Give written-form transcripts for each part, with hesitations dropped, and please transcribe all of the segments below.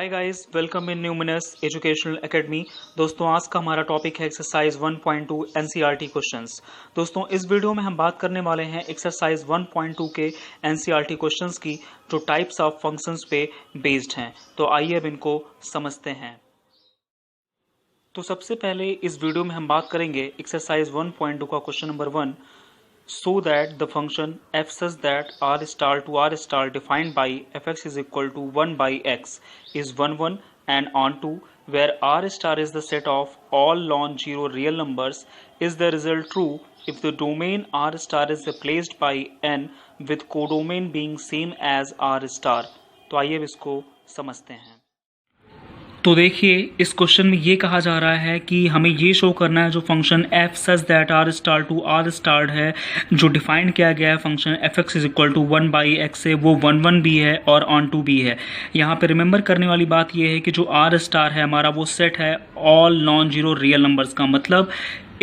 Hi guys, welcome in Numinous educational academy. दोस्तों, आज का हमारा टॉपिक है एक्सरसाइज 1.2 एनसीईआरटी क्वेश्चंस। दोस्तों, इस वीडियो में हम बात करने वाले हैं एक्सरसाइज 1.2 के एनसीईआरटी क्वेश्चंस की, जो टाइप्स ऑफ फंक्शंस पे बेस्ड हैं। तो आइए अब इनको समझते हैं। तो सबसे पहले इस वीडियो में हम बात करेंगे एक्सरसाइज 1.2 का question number 1। So that the function f such that r star to r star defined by fx is equal to 1 by x is 1 1 and onto where r star is the set of all non-zero real numbers, is the result true if the domain r star is replaced by n with codomain being same as r star। तो आइए अब इसको समझते हैं। तो देखिए, इस question में ये कहा जा रहा है कि हमें ये शो करना है जो function f such that r star to r star है, जो डिफाइन किया गया है function fx is equal to 1 by x से, वो 1 1 भी है और ऑन टू भी है। यहाँ पे रिमेंबर करने वाली बात ये है कि जो r स्टार है हमारा, वो सेट है all non zero real numbers का। मतलब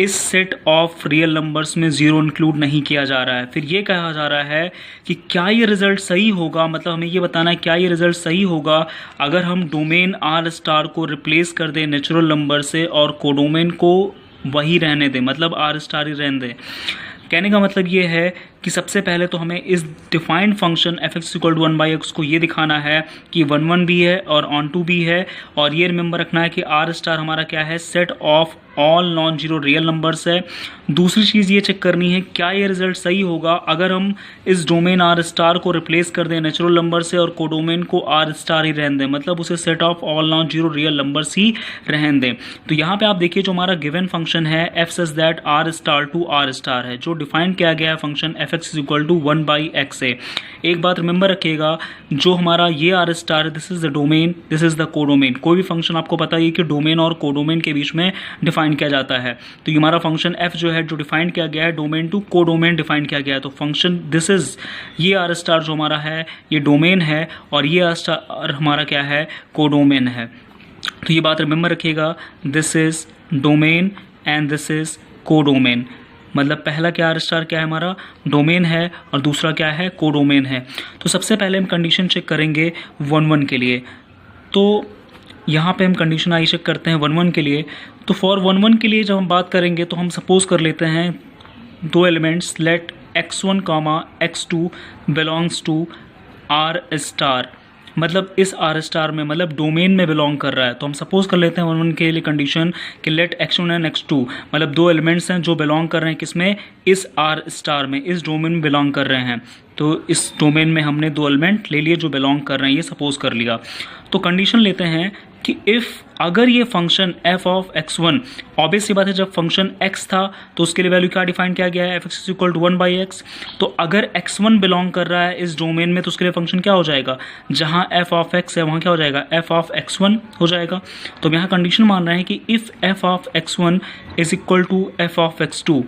इस सेट ऑफ रियल नंबर्स में जीरो इंक्लूड नहीं किया जा रहा है। फिर ये कहा जा रहा है कि क्या ये रिजल्ट सही होगा, मतलब हमें ये बताना है क्या ये रिजल्ट सही होगा अगर हम डोमेन आर स्टार को रिप्लेस कर दें नेचुरल नंबर से और कोडोमेन को वही रहने दें, मतलब आर स्टार ही रहने दें। कहने का मतलब ये है कि सबसे पहले तो हमें इस defined function fx equal to 1 by x को ये दिखाना है कि 1 1 भी है और ऑन टू भी है, और ये रिमेंबर रखना है कि आर स्टार हमारा क्या है, set of all non zero real numbers है। दूसरी चीज़ ये चेक करनी है क्या ये रिजल्ट सही होगा अगर हम इस डोमेन आर स्टार को रिप्लेस कर दें नेचुरल नंबर से और कोडोमेन को आर स्टार ही रहने दें, मतलब उसे set of all non zero real numbers ही रहने दें। तो यहाँ पे आप देखिए, जो हमारा गिवन फंक्शन है F such that R star to R star है, जो डिफाइन किया गया है function f x is equal to 1 by x है। एक बात रिमेंबर रखिएगा, जो हमारा ये R star, this is the domain, this is the codomain. कोई भी फंक्शन आपको पता है कि डोमेन और कोडोमेन के बीच में डिफाइन किया जाता है। तो ये हमारा फंक्शन f जो है, जो डिफाइन किया गया है डोमेन टू कोडोमेन डिफाइन किया गया है। तो फंक्शन दिस इज, ये आर स्टार जो हमारा है ये डोमेन है और ये आर स्टार हमारा क्या है, कोडोमेन है। तो ये बात रिमेंबर रखिएगा, this is domain and this is codomain. मतलब पहला क्या आर स्टार क्या है, हमारा डोमेन है, और दूसरा क्या है, कोडोमेन है। तो सबसे पहले हम कंडीशन चेक करेंगे 1 1 के लिए। तो यहाँ पे हम कंडीशन आई चेक करते हैं 1 1 के लिए। तो फॉर 1 1 के लिए जब हम बात करेंगे तो हम सपोज कर लेते हैं दो elements, let x1 comma x2 belongs to R star, मतलब इस आर स्टार में, मतलब डोमेन में बिलोंग कर रहा है। तो हम सपोज कर लेते हैं 1 1 के लिए कंडीशन कि लेट x1 एंड x2, मतलब दो एलिमेंट्स हैं जो बिलोंग कर रहे हैं किसमें, इस आर स्टार में, इस डोमेन में बिलोंग कर रहे हैं। तो इस डोमेन में हमने दो एलिमेंट ले लिए जो बिलोंग कर रहे हैं, ये सपोज कर लिया। तो कंडीशन लेते हैं कि इफ़, अगर ये function f of x1, obvious सी बात है जब फंक्शन x था तो उसके लिए वैल्यू क्या डिफाइन किया गया है, f x equal to 1 by x. तो अगर x1 बिलोंग कर रहा है इस डोमेन में तो उसके लिए फंक्शन क्या हो जाएगा, जहाँ f ऑफ x है वहाँ क्या हो जाएगा, f ऑफ x1 हो जाएगा। तो हम यहाँ कंडीशन मान रहे हैं कि if f of x1 is equal to f of x2।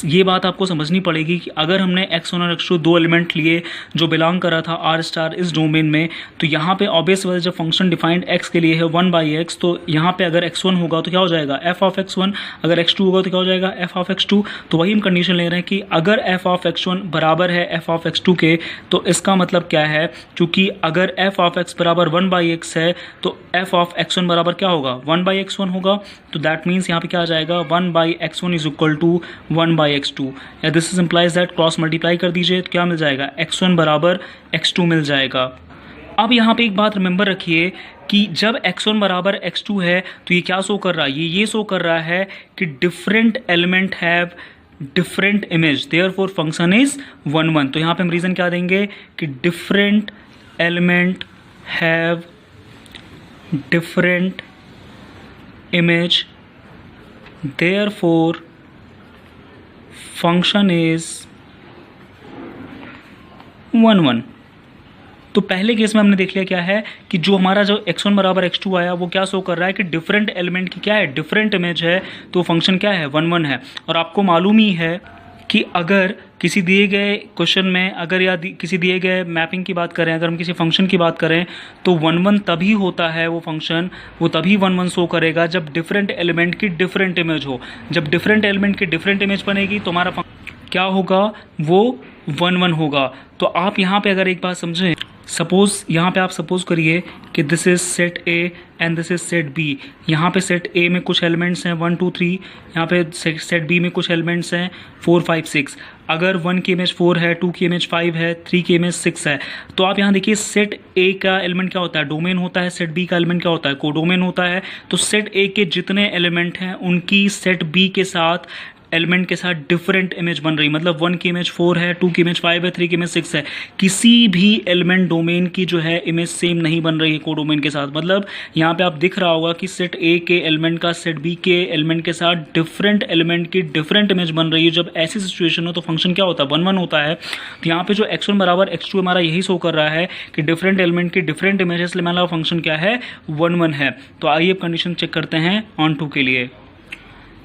ये बात आपको समझनी पड़ेगी कि अगर हमने x1 और x2 दो एलिमेंट लिए जो बिलोंग कर रहा था आर स्टार इस डोमेन में, तो यहाँ पे ऑब्वियस वजह जब फंक्शन डिफाइंड x के लिए है 1 बाई एक्स, तो यहाँ पे अगर x1 होगा तो क्या हो जाएगा, f ऑफ x1, अगर x2 होगा तो क्या हो जाएगा, f ऑफ x2। तो वही हम कंडीशन ले रहे हैं कि अगर f ऑफ x1 बराबर है f ऑफ x2 के, तो इसका मतलब क्या है, क्योंकि अगर f ऑफ x बराबर 1 बाई एक्स है तो f ऑफ x1 बराबर क्या होगा, 1 बाई x1 होगा। तो दैट मीन्स यहाँ पे क्या आ जाएगा, 1 by x1 is equal to 1 by x2, या this is implies that cross multiply कर दीजिए तो क्या मिल जाएगा, x1 बराबर x2 मिल जाएगा। अब यहाँ पे एक बात रिमेंबर रखिए कि जब x1 बराबर x2 है तो ये क्या शो कर रहा है, ये शो कर रहा है कि different element have different image, therefore function is 1 1। तो यहाँ पे हम रीजन क्या देंगे कि different element have different image, therefore function is 1 1। तो पहले केस में हमने देख लिया क्या है कि जो हमारा जो x1 बराबर x2 आया वो क्या शो कर रहा है कि डिफरेंट एलिमेंट की क्या है, डिफरेंट इमेज है, तो फंक्शन क्या है, 1 1 है। और आपको मालूम ही है कि अगर किसी दिए गए क्वेश्चन में, अगर या किसी दिए गए मैपिंग की बात करें, अगर हम किसी फंक्शन की बात करें तो 1 1 तभी होता है, वो फंक्शन वो तभी 1 1 शो करेगा जब डिफरेंट एलिमेंट की डिफरेंट इमेज हो। जब डिफरेंट एलिमेंट की डिफरेंट इमेज बनेगी तो हमारा क्या होगा, वो 1 1 होगा। तो आप यहाँ पे अगर एक बात समझें, सपोज यहाँ पे आप सपोज करिए कि this is set A and this is set B. यहाँ पे सेट ए में कुछ एलिमेंट्स हैं 1 2 3, यहाँ पे सेट बी में कुछ एलिमेंट्स हैं 4 5 6। अगर 1 की इमेज 4 है, 2 की इमेज 5 है, 3 की इमेज 6 है, तो आप यहाँ देखिए सेट ए का एलिमेंट क्या होता है, डोमेन होता है। सेट बी का एलिमेंट क्या होता है, कोडोमेन होता है। तो सेट ए के जितने एलिमेंट हैं उनकी सेट बी के साथ एलिमेंट के साथ डिफरेंट इमेज बन रही, मतलब 1 की इमेज 4 है, 2 की इमेज 5 है, 3 की इमेज 6 है। किसी भी एलिमेंट डोमेन की जो है इमेज सेम नहीं बन रही है कोडोमेन के साथ। मतलब यहाँ पे आप दिख रहा होगा कि सेट ए के एलिमेंट का सेट बी के एलिमेंट के साथ डिफरेंट एलिमेंट की डिफरेंट इमेज बन रही है। जब ऐसी सिचुएशन हो तो फंक्शन क्या होता है, 1 1 होता है। तो यहाँ पे जो x1 बराबर x2 हमारा यही शो कर रहा है कि डिफरेंट एलिमेंट की डिफरेंट इमेज है, इसलिए हमारा फंक्शन क्या है, 1 1 है। तो आइए कंडीशन चेक करते हैं ऑन टू के लिए।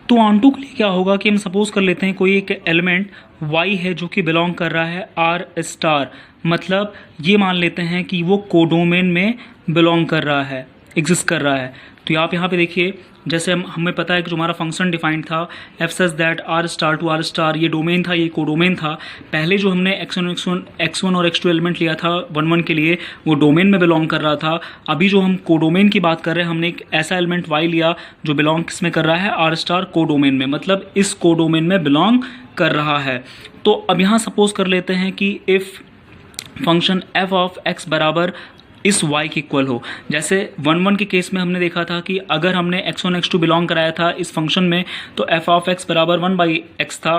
तो ऑन टू के लिए क्या होगा कि हम सपोज कर लेते हैं कोई एक एलिमेंट y है जो कि बिलोंग कर रहा है r स्टार, मतलब ये मान लेते हैं कि वो कोडोमेन में बिलोंग कर रहा है, एग्जिस्ट कर रहा है। तो आप यहाँ पे देखिए, जैसे हमें पता है कि जो हमारा फंक्शन डिफाइंड था F such that R star to R star, ये डोमेन था, ये कोडोमेन था। पहले जो हमने x1 और x2 एलिमेंट लिया था 1 1 के लिए, वो डोमेन में बिलोंग कर रहा था। अभी जो हम कोडोमेन की बात कर रहे हैं, हमने एक ऐसा एलिमेंट y लिया जो बिलोंग किसमें कर रहा है, आर स्टार कोडोमेन में, मतलब इस कोडोमेन में बिलोंग कर रहा है। तो अब यहाँ सपोज कर लेते हैं कि if function F of x बराबर इस y के इक्वल हो। जैसे 1 1 के केस में हमने देखा था कि अगर हमने x1 x2 बिलोंग कराया था इस फंक्शन में, तो f ऑफ x बराबर 1/x था।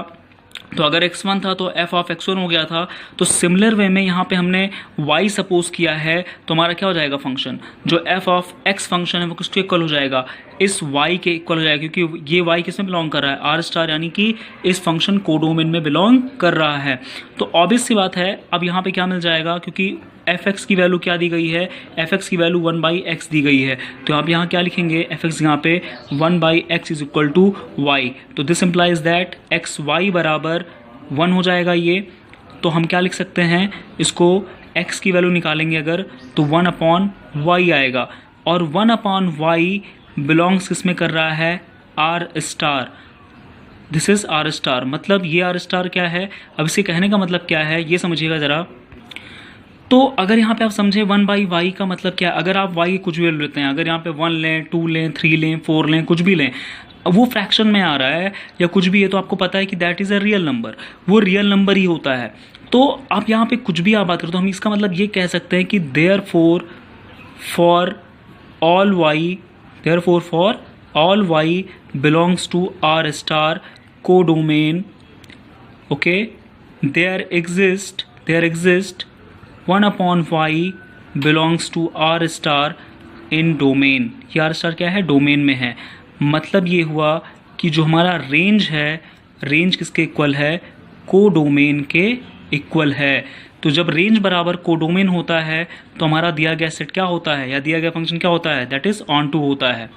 तो अगर x1 था तो f ऑफ x1 हो गया था। तो सिमिलर वे में यहाँ पे हमने y सपोज किया है, तो हमारा क्या हो जाएगा, फंक्शन जो f ऑफ x फंक्शन है वो किसके इक्वल हो जाएगा, इस y के इक्वल हो जाएगा, क्योंकि ये y किस में बिलोंग कर रहा है, आर स्टार, यानी कि इस फंक्शन कोडोमेन में बिलोंग कर रहा है। तो ऑब्वियस सी बात है, अब यहाँ पे क्या मिल जाएगा, क्योंकि f(x) की वैल्यू क्या दी गई है, f(x) की वैल्यू 1/x दी गई है। तो आप यहाँ क्या लिखेंगे, f(x) यहाँ पे 1/x is equal to y। तो दिस इम्प्लाइज दैट xy बराबर 1 हो जाएगा ये। तो हम क्या लिख सकते हैं, इसको x की वैल्यू निकालेंगे अगर, तो 1/y आएगा। और 1/y बिलोंग्स किस में कर रहा है, R star. This is R star, मतलब ये आर स्टार क्या है, अब इसके कहने का मतलब क्या है ये समझिएगा ज़रा। तो अगर यहाँ पे आप समझे 1/y का मतलब क्या है, अगर आप y की कुछ भी वैल्यू लेते हैं, अगर यहाँ पे 1 लें, 2 लें, 3 लें, 4 लें, कुछ भी लें, वो फ्रैक्शन में आ रहा है या कुछ भी है, तो आपको पता है कि that is a real number, वो रियल नंबर ही होता है। तो आप यहाँ पे कुछ भी आप बात करें तो हम इसका मतलब ये कह सकते हैं कि therefore for all y belongs to R star codomain, okay, there exist 1/y belongs to R star in domain. ये आर स्टार क्या है, डोमेन में है। मतलब ये हुआ कि जो हमारा रेंज है, रेंज किसके इक्वल है, कोडोमेन के इक्वल है। तो जब रेंज बराबर कोडोमेन होता है तो हमारा दिया गया सेट क्या होता है, या दिया गया फंक्शन क्या होता है, दैट इज ऑन टू होता है।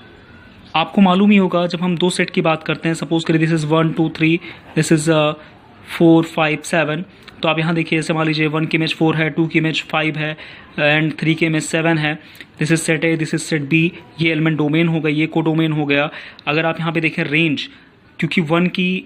आपको मालूम ही होगा जब हम दो सेट की बात करते हैं, सपोज करिए दिस इज 1 2 3, दिस इज 4 5 7। तो आप यहाँ देखिए, जैसे मान लीजिए 1 की इमेज 4 है, 2 की इमेज 5 है एंड 3 की इमेज 7 है। This is set A, this is set B, ये एलिमेंट डोमेन हो गया, ये कोडोमेन हो गया। अगर आप यहाँ पे देखें रेंज, क्योंकि 1 की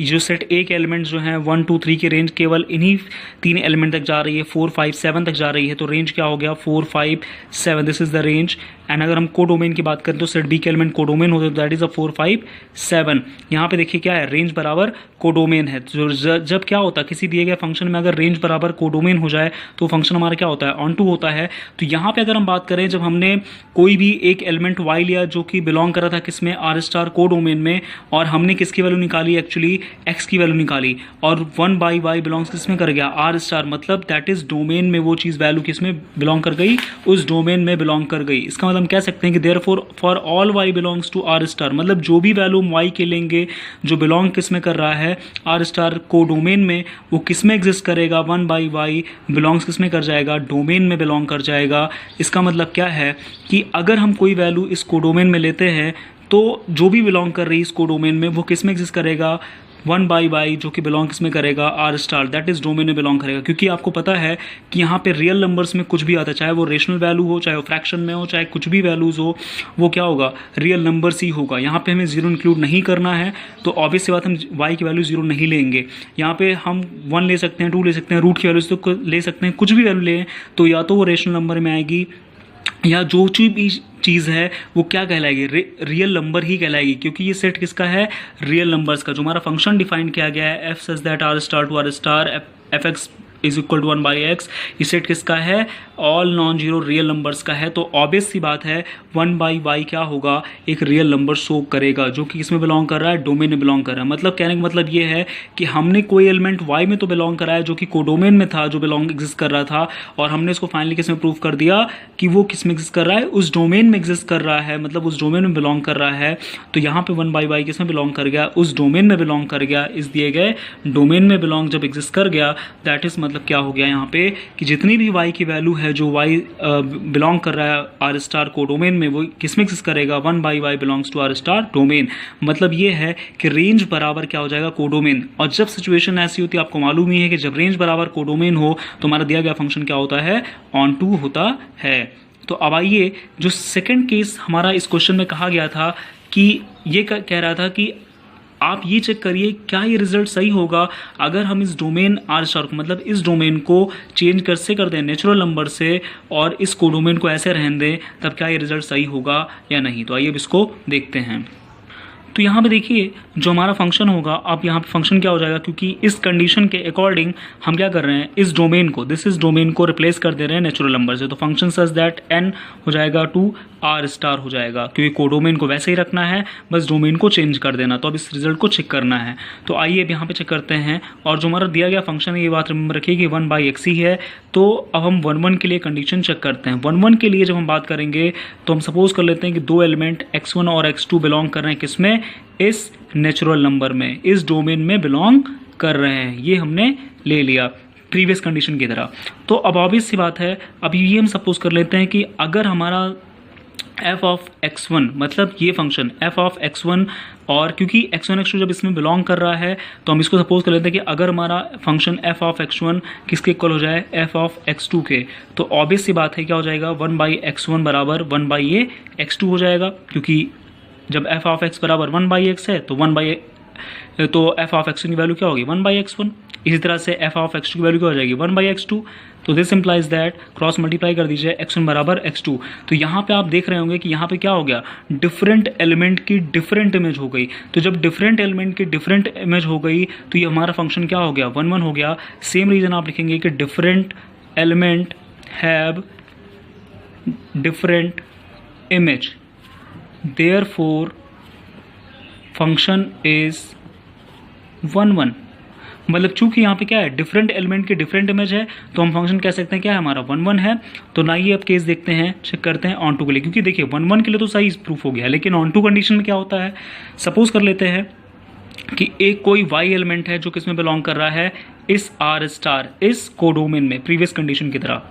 जो सेट ए के एलिमेंट्स जो हैं 1 2 3 की रेंज केवल इन्हीं 3 एलिमेंट तक जा रही है, 4 5 7 तक जा रही है। तो रेंज क्या हो गया, 4 5 7, this is the range. And अगर हम कोडोमेन की बात करें तो सेट बी के एलिमेंट कोडोमेन होते हैं, दैट इज अ 4 5 7। यहाँ पे देखिए क्या है, रेंज बराबर कोडोमेन है। जब क्या होता है, किसी दिए गए फंक्शन में अगर रेंज बराबर कोडोमेन हो जाए तो फंक्शन हमारा क्या होता है, ऑन टू होता है। तो यहाँ पे अगर हम बात करें, जब हमने कोई भी एक एलिमेंट y लिया जो कि बिलोंग कर रहा था किसमें, आर स्टार कोडोमेन में, और हमने किसकी वैल्यू निकाली, एक्चुअली x की वैल्यू निकाली, और 1/y बिलोंग्स किसमें कर गया, आर स्टार, मतलब दैट इज डोमेन में वो चीज़ वैल्यू किसमें बिलोंग कर गई, उस डोमेन में बिलोंग कर गई। इसका मतलब हम कह सकते हैं कि therefore for all y belongs to R star, मतलब जो भी वैल्यू हम y के लेंगे जो बिलोंग किसमें कर रहा है, आर स्टार कोडोमेन में, वो किसमें एग्जिस्ट करेगा, 1/y बिलोंग्स किसमें कर जाएगा, डोमेन में बिलोंग कर जाएगा। इसका मतलब क्या है कि अगर हम कोई वैल्यू इस कोडोमेन में लेते हैं तो जो भी बिलोंग कर रही है इस कोडोमेन में वो किस में एग्जिस्ट करेगा, 1/y जो कि बिलोंग किस में करेगा, R star, that is domain में बिलोंग करेगा। क्योंकि आपको पता है कि यहाँ पे रियल नंबर्स में कुछ भी आता है, चाहे वो रेशनल वैल्यू हो, चाहे वो फ्रैक्शन में हो, चाहे कुछ भी वैल्यूज हो, वो क्या होगा, रियल नंबर्स ही होगा। यहाँ पे हमें जीरो इंक्लूड नहीं करना है, तो ऑब्वियस सी बात हम y की वैल्यू जीरो नहीं लेंगे। यहाँ पे हम 1 ले सकते हैं, 2 ले सकते हैं, रूट की वैल्यूज तो ले सकते हैं, कुछ भी वैल्यू लें तो या तो वो रेशनल नंबर में आएगी या जो भी चीज़ है वो क्या कहलाएगी, रियल नंबर ही कहलाएगी। क्योंकि ये सेट किसका है, रियल नंबर्स का। जो हमारा फंक्शन डिफाइन किया गया है F such that R star to R star F x is equal to 1/x, ये सेट किसका है, all non zero real numbers का है। तो ऑब्वियस सी बात है 1/y क्या होगा, एक रियल नंबर शो करेगा जो कि किसमें बिलोंग कर रहा है, डोमेन में बिलोंग कर रहा है। मतलब कहने का मतलब ये है कि हमने कोई एलिमेंट y में तो बिलोंग कराया जो कि कोडोमेन में था, जो बिलोंग एग्जिस्ट कर रहा था, और हमने इसको फाइनली किसमें प्रूव कर दिया कि वो किसमें एग्जिस्ट कर रहा है, उस डोमेन में एग्जिस्ट कर रहा है, मतलब उस डोमेन में बिलोंग कर रहा है। तो यहाँ पे 1/y किसमें बिलोंग कर गया, उस डोमेन में बिलोंग कर गया। इस दिए गए डोमेन में बिलोंग जब एग्जिस्ट कर गया, दैट इज मतलब क्या हो गया यहाँ पे कि जितनी भी y की वैल्यू है जो y बिलोंग कर रहा है आर स्टार कोडोमेन में, वो किसमें एग्जिस्ट करेगा, 1/y belongs to R star domain. मतलब ये है कि रेंज बराबर क्या हो जाएगा, कोडोमेन। और जब सिचुएशन ऐसी होती है, आपको मालूम ही है कि जब रेंज बराबर कोडोमेन हो तो हमारा दिया गया फंक्शन क्या होता है, ऑन टू होता है। तो अब आइए, जो सेकंड केस हमारा इस क्वेश्चन में कहा गया था कि ये कह रहा था कि आप ये चेक करिए क्या ये रिजल्ट सही होगा अगर हम इस डोमेन आर स्टार को, मतलब इस डोमेन को चेंज कैसे कर दें नेचुरल नंबर से और इस कोडोमेन को ऐसे रहने दें, तब क्या ये रिजल्ट सही होगा या नहीं। तो आइए अब इसको देखते हैं। तो यहाँ पे देखिए जो हमारा फंक्शन होगा, अब यहाँ पे फंक्शन क्या हो जाएगा, क्योंकि इस कंडीशन के अकॉर्डिंग हम क्या कर रहे हैं, इस डोमेन को, दिस इज डोमेन को रिप्लेस कर दे रहे हैं नेचुरल नंबर से। तो फंक्शन सच दैट n हो जाएगा टू आर स्टार हो जाएगा, क्योंकि कोडोमेन को वैसे ही रखना है, बस डोमेन को चेंज कर देना। तो अब इस रिजल्ट को चेक करना है। तो आइए अब यहाँ पे चेक करते हैं। और जो हमारा दिया गया फंक्शन है, ये बात रिमेंबर रखिए कि 1/x ही है। तो अब हम 1/1 के लिए कंडीशन चेक करते हैं। 1/1 के लिए जब हम बात करेंगे तो हम सपोज कर लेते हैं कि दो एलिमेंट x1 और x2 बिलोंग कर रहे हैं किसमें, इस नेचुरल नंबर में, इस डोमेन में बिलोंग कर रहे हैं। ये हमने ले लिया प्रीवियस कंडीशन की तरह। तो अब ऑब्वियस सी बात है, अब ये हम सपोज कर लेते हैं कि अगर हमारा f ऑफ x1, मतलब ये फंक्शन f ऑफ x1, और क्योंकि x1 x2 जब इसमें बिलोंग कर रहा है तो हम इसको सपोज कर लेते हैं कि अगर हमारा फंक्शन f ऑफ x1 किसके इक्वल हो जाए, f ऑफ x2 के, तो ऑब्वियस सी बात है क्या हो जाएगा, 1/x1 बराबर 1/x2 हो जाएगा। क्योंकि जब f ऑफ x बराबर 1/x है तो तो f ऑफ x1 की वैल्यू क्या होगी, 1/x1। इसी तरह से f ऑफ x2 की वैल्यू क्या हो जाएगी, 1/x2। तो this implies that, cross multiply कर दीजिए, x1 बराबर x2। तो यहाँ पे आप देख रहे होंगे कि यहाँ पे क्या हो गया, डिफरेंट एलिमेंट की डिफरेंट इमेज हो गई। तो जब डिफरेंट एलिमेंट की डिफरेंट इमेज हो गई तो ये हमारा फंक्शन क्या हो गया, 1/1 हो गया। सेम रीजन आप लिखेंगे कि different element have different image, therefore function is 1/1। मतलब चूंकि यहाँ पे क्या है, डिफरेंट एलिमेंट की डिफरेंट इमेज है, तो हम फंक्शन कह सकते हैं क्या है, हमारा 1/1 है। तो ना ये अब केस देखते हैं, चेक करते हैं ऑन टू के लिए। क्योंकि देखिए 1/1 के लिए तो सही प्रूफ हो गया, लेकिन ऑन टू कंडीशन में क्या होता है, सपोज कर लेते हैं कि एक कोई y एलिमेंट है जो किसमें बिलोंग कर रहा है, इस आर स्टार, इस कोडोमेन में, प्रीवियस कंडीशन की तरह।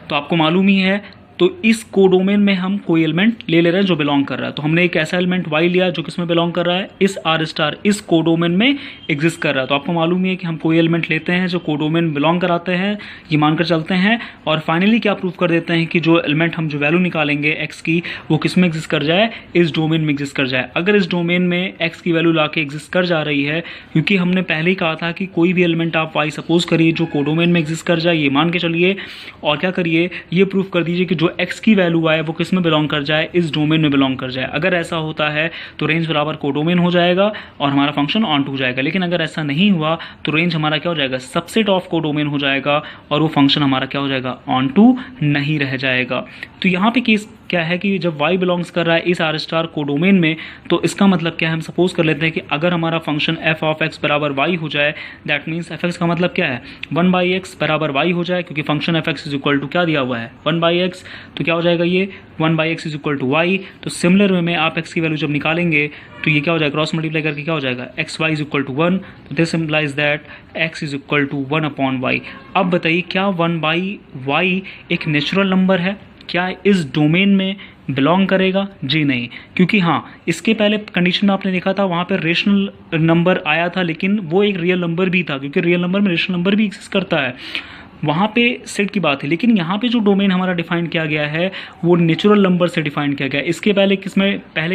तो आपको मालूम ही है, तो इस कोडोमेन में हम कोई एलिमेंट ले रहे हैं जो बिलोंग कर रहा है। तो हमने एक ऐसा एलिमेंट y लिया जो किसमें बिलोंग कर रहा है, इस आर स्टार, इस कोडोमेन में एग्जिस्ट कर रहा है। तो आपको मालूम ही है कि हम कोई एलिमेंट लेते हैं जो कोडोमेन बिलोंग कराते हैं, ये मानकर चलते हैं, और फाइनली क्या प्रूव कर देते हैं कि जो एलिमेंट हम जो वैल्यू निकालेंगे x की, वो किसमें एग्जिस्ट कर जाए, इस डोमेन में एग्जिस्ट कर जाए। अगर इस डोमेन में x की वैल्यू लाके एग्जिस्ट कर जा रही है, क्योंकि हमने पहले ही कहा था कि कोई भी एलिमेंट आप y सपोज करिए जो कोडोमेन में एग्जिस्ट कर जाए, ये मान के चलिए, और क्या करिए, ये प्रूव कर दीजिए कि जो x की वैल्यू है वो किस में बिलोंग कर जाए, इस डोमेन में बिलोंग कर जाए। अगर ऐसा होता है तो रेंज बराबर कोडोमेन हो जाएगा और हमारा फंक्शन ऑन टू हो जाएगा। लेकिन अगर ऐसा नहीं हुआ तो रेंज हमारा क्या हो जाएगा, सबसेट ऑफ कोडोमेन हो जाएगा, और वो फंक्शन हमारा क्या हो जाएगा, ऑन टू नहीं रह जाएगा। तो यहाँ पे केस क्या है कि जब y बिलोंग्स कर रहा है इस आर स्टार कोडोमेन में, तो इसका मतलब क्या है, हम सपोज कर लेते हैं कि अगर हमारा फंक्शन f ऑफ x बराबर y हो जाए, दैट मीन्स f(x) का मतलब क्या है, 1/x बराबर y हो जाए, क्योंकि function f(x) is equal to क्या दिया हुआ है, 1/x। तो क्या हो जाएगा, ये 1/x is equal to y। तो सिमिलर वे में आप x की वैल्यू जब निकालेंगे तो ये क्या हो जाएगा, क्रॉस मल्टीप्लाई करके क्या हो जाएगा, xy इज इक्वल टू 1। तो this implies that x is equal to 1/y। अब बताइए क्या 1/y एक नेचुरल नंबर है, क्या इस डोमेन में बिलोंग करेगा? जी नहीं, क्योंकि हाँ, इसके पहले कंडीशन में आपने देखा था वहाँ पर रेशनल नंबर आया था, लेकिन वो एक रियल नंबर भी था, क्योंकि रियल नंबर में रेशनल नंबर भी एग्जिस्ट करता है, वहाँ पे सेट की बात है। लेकिन यहाँ पे जो डोमेन हमारा डिफाइन किया गया है वो नेचुरल नंबर से डिफाइन किया गया है। इसके पहले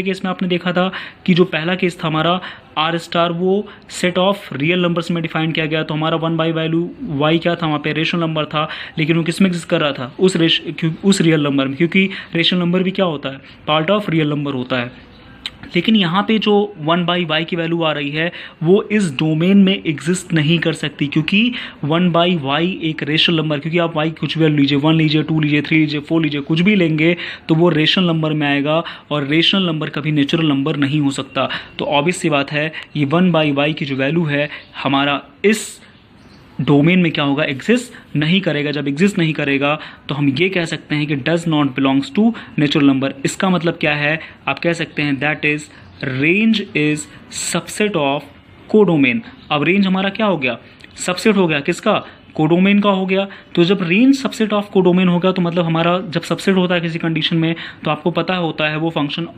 केस में आपने देखा था कि जो पहला केस था हमारा आर स्टार, वो सेट ऑफ रियल नंबर्स में डिफाइन किया गया, तो हमारा 1 बाई वैल्यू वाई क्या था, वहाँ पे रेशनल नंबर था, लेकिन वो किस में एग्जिस्ट कर रहा था, उस रियल नंबर में, क्योंकि रेशनल नंबर भी क्या होता है, पार्ट ऑफ रियल नंबर होता है। लेकिन यहाँ पे जो 1 बाई वाई की वैल्यू आ रही है वो इस डोमेन में एग्जिस्ट नहीं कर सकती, क्योंकि 1 बाई वाई एक रेशनल नंबर, क्योंकि आप वाई कुछ भी वैल्यू लीजिए, 1 लीजिए, 2 लीजिए, 3 लीजिए, 4 लीजिए, कुछ भी लेंगे तो वो रेशनल नंबर में आएगा, और रेशनल नंबर कभी नेचुरल नंबर नहीं हो सकता। तो ऑब्वियस सी बात है ये 1 बाई वाई की जो वैल्यू है हमारा इस डोमेन में क्या होगा, एग्जिस्ट नहीं करेगा। जब एग्जिस्ट नहीं करेगा तो हम ये कह सकते हैं कि does not belongs to natural number. इसका मतलब क्या है, आप कह सकते हैं that is range is subset of codomain. अब रेंज हमारा क्या हो गया, सबसेट हो गया, किसका, कोडोमेन का हो गया। तो जब रेंज सबसेट ऑफ कोडोमेन हो गया तो मतलब हमारा जब सबसेट होता है किसी कंडीशन में तो आपको पता होता है वो फंक्शन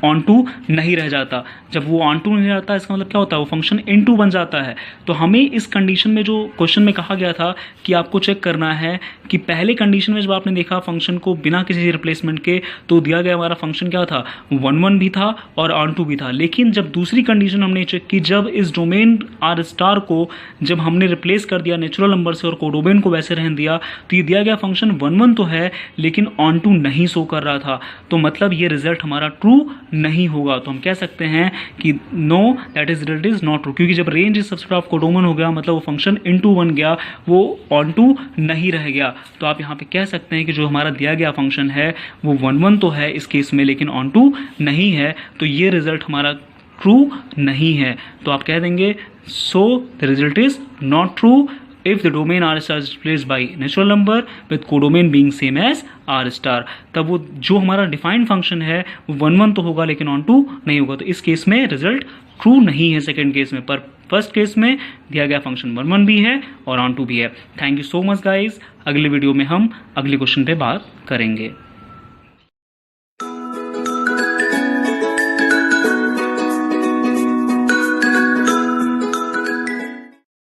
ऑन टू नहीं रह जाता। जब वो ऑन टू नहीं रहता इसका मतलब क्या होता है, वो फंक्शन इन टू बन जाता है। तो हमें इस कंडीशन में जो क्वेश्चन में कहा गया था कि आपको चेक करना है कि पहले कंडीशन में जब आपने देखा फंक्शन को बिना किसी रिप्लेसमेंट के, तो दिया गया हमारा फंक्शन क्या था, 1 भी था और ऑन टू भी था। लेकिन जब दूसरी कंडीशन हमने चेक की, जब इस डोमेन आर स्टार को जब हमने रिप्लेस कर दिया नेचुरल नंबर से और कोडोमेन को वैसे रहने दिया, तो ये दिया गया फंक्शन 1 तो है लेकिन ऑन टू नहीं शो कर रहा था। तो मतलब ये रिजल्ट हमारा ट्रू नहीं होगा। तो हम कह सकते हैं कि no, that is result is not true, क्योंकि जब range is subset of codomain हो गया मतलब वो फंक्शन इनटू बन गया, वो ऑन टू नहीं रह गया। तो आप यहाँ पे कह सकते हैं कि जो हमारा दिया गया फंक्शन है वो 1 तो है इस केस में, लेकिन ऑन टू नहीं है। तो ये रिजल्ट हमारा ट्रू नहीं है। तो आप कह देंगे so the result is not true if the domain R star is replaced by natural number with codomain being same as R star। तब वो जो हमारा डिफाइंड फंक्शन है वो 1 तो होगा लेकिन ऑन टू नहीं होगा। तो इस केस में रिजल्ट ट्रू नहीं है सेकंड केस में, पर फर्स्ट केस में दिया गया फंक्शन 1 भी है और ऑन टू भी है। Thank you so much guys. अगले वीडियो में हम अगले क्वेश्चन पे बात करेंगे।